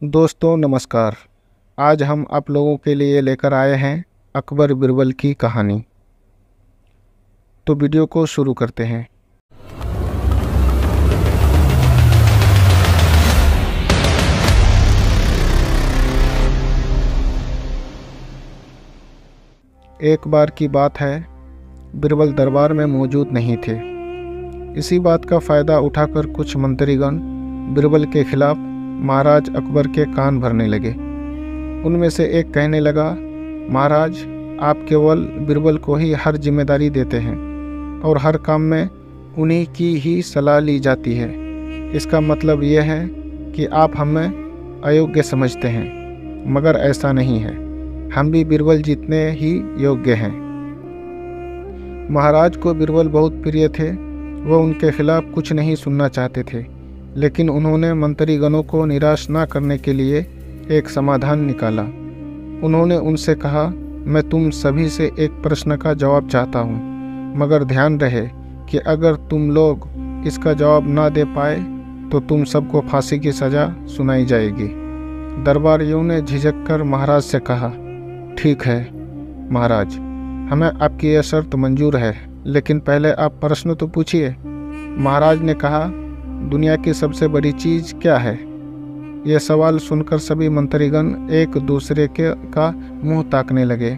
दोस्तों नमस्कार। आज हम आप लोगों के लिए लेकर आए हैं अकबर बिरबल की कहानी। तो वीडियो को शुरू करते हैं। एक बार की बात है, बिरबल दरबार में मौजूद नहीं थे। इसी बात का फ़ायदा उठाकर कुछ मंत्रीगण बिरबल के खिलाफ महाराज अकबर के कान भरने लगे। उनमें से एक कहने लगा, महाराज आप केवल बिरबल को ही हर जिम्मेदारी देते हैं और हर काम में उन्हीं की ही सलाह ली जाती है। इसका मतलब यह है कि आप हमें अयोग्य समझते हैं, मगर ऐसा नहीं है। हम भी बिरबल जितने ही योग्य हैं। महाराज को बिरबल बहुत प्रिय थे। वह उनके खिलाफ कुछ नहीं सुनना चाहते थे, लेकिन उन्होंने मंत्रीगणों को निराश न करने के लिए एक समाधान निकाला। उन्होंने उनसे कहा, मैं तुम सभी से एक प्रश्न का जवाब चाहता हूँ, मगर ध्यान रहे कि अगर तुम लोग इसका जवाब ना दे पाए तो तुम सबको फांसी की सज़ा सुनाई जाएगी। दरबारियों ने झिझक कर महाराज से कहा, ठीक है महाराज, हमें आपकी यह शर्त मंजूर है, लेकिन पहले आप प्रश्न तो पूछिए। महाराज ने कहा, दुनिया की सबसे बड़ी चीज़ क्या है? यह सवाल सुनकर सभी मंत्रीगण एक दूसरे का मुंह ताकने लगे।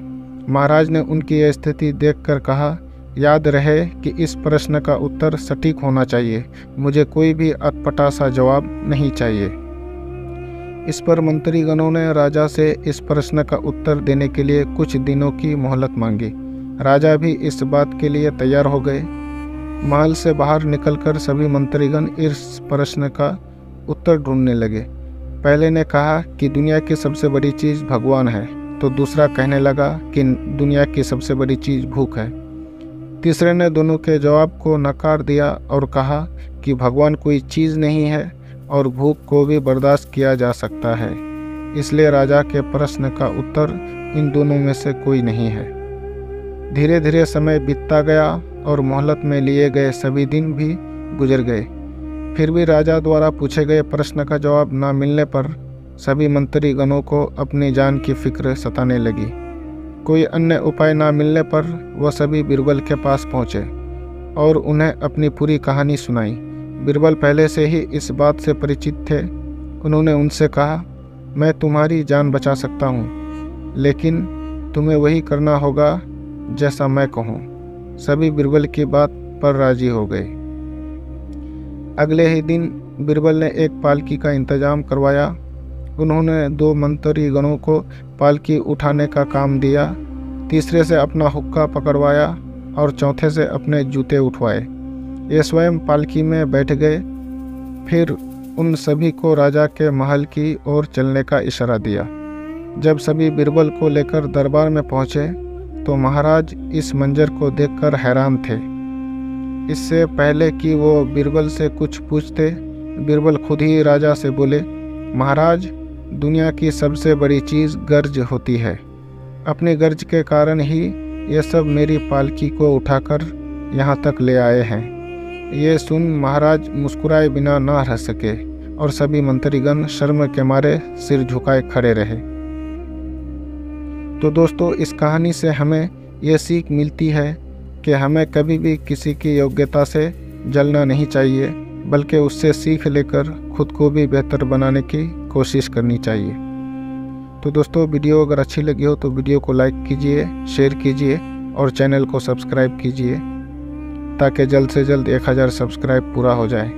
महाराज ने उनकी यह स्थिति देखकर कहा, याद रहे कि इस प्रश्न का उत्तर सटीक होना चाहिए। मुझे कोई भी अटपटा सा जवाब नहीं चाहिए। इस पर मंत्रीगणों ने राजा से इस प्रश्न का उत्तर देने के लिए कुछ दिनों की मोहलत मांगी। राजा भी इस बात के लिए तैयार हो गए। महल से बाहर निकलकर सभी मंत्रीगण इस प्रश्न का उत्तर ढूंढने लगे। पहले ने कहा कि दुनिया की सबसे बड़ी चीज़ भगवान है, तो दूसरा कहने लगा कि दुनिया की सबसे बड़ी चीज़ भूख है। तीसरे ने दोनों के जवाब को नकार दिया और कहा कि भगवान कोई चीज़ नहीं है और भूख को भी बर्दाश्त किया जा सकता है। इसलिए राजा के प्रश्न का उत्तर इन दोनों में से कोई नहीं है। धीरे धीरे समय बीतता गया और मोहलत में लिए गए सभी दिन भी गुजर गए। फिर भी राजा द्वारा पूछे गए प्रश्न का जवाब न मिलने पर सभी मंत्रीगणों को अपनी जान की फिक्र सताने लगी। कोई अन्य उपाय न मिलने पर वह सभी बिरबल के पास पहुँचे और उन्हें अपनी पूरी कहानी सुनाई। बिरबल पहले से ही इस बात से परिचित थे। उन्होंने उनसे कहा, मैं तुम्हारी जान बचा सकता हूँ, लेकिन तुम्हें वही करना होगा जैसा मैं कहूँ। सभी बिरबल की बात पर राजी हो गए। अगले ही दिन बिरबल ने एक पालकी का इंतजाम करवाया। उन्होंने 2 मंत्रीगणों को पालकी उठाने का काम दिया, तीसरे से अपना हुक्का पकड़वाया और चौथे से अपने जूते उठवाए। ये स्वयं पालकी में बैठ गए। फिर उन सभी को राजा के महल की ओर चलने का इशारा दिया। जब सभी बिरबल को लेकर दरबार में पहुँचे तो महाराज इस मंजर को देखकर हैरान थे। इससे पहले कि वो बिरबल से कुछ पूछते, बिरबल खुद ही राजा से बोले, महाराज दुनिया की सबसे बड़ी चीज़ गर्ज होती है। अपनी गर्ज के कारण ही ये सब मेरी पालकी को उठाकर यहाँ तक ले आए हैं। ये सुन महाराज मुस्कुराए बिना ना रह सके और सभी मंत्रीगण शर्म के मारे सिर झुकाए खड़े रहे। तो दोस्तों, इस कहानी से हमें यह सीख मिलती है कि हमें कभी भी किसी की योग्यता से जलना नहीं चाहिए, बल्कि उससे सीख लेकर खुद को भी बेहतर बनाने की कोशिश करनी चाहिए। तो दोस्तों, वीडियो अगर अच्छी लगी हो तो वीडियो को लाइक कीजिए, शेयर कीजिए और चैनल को सब्सक्राइब कीजिए, ताकि जल्द से जल्द 1000 सब्सक्राइब पूरा हो जाए।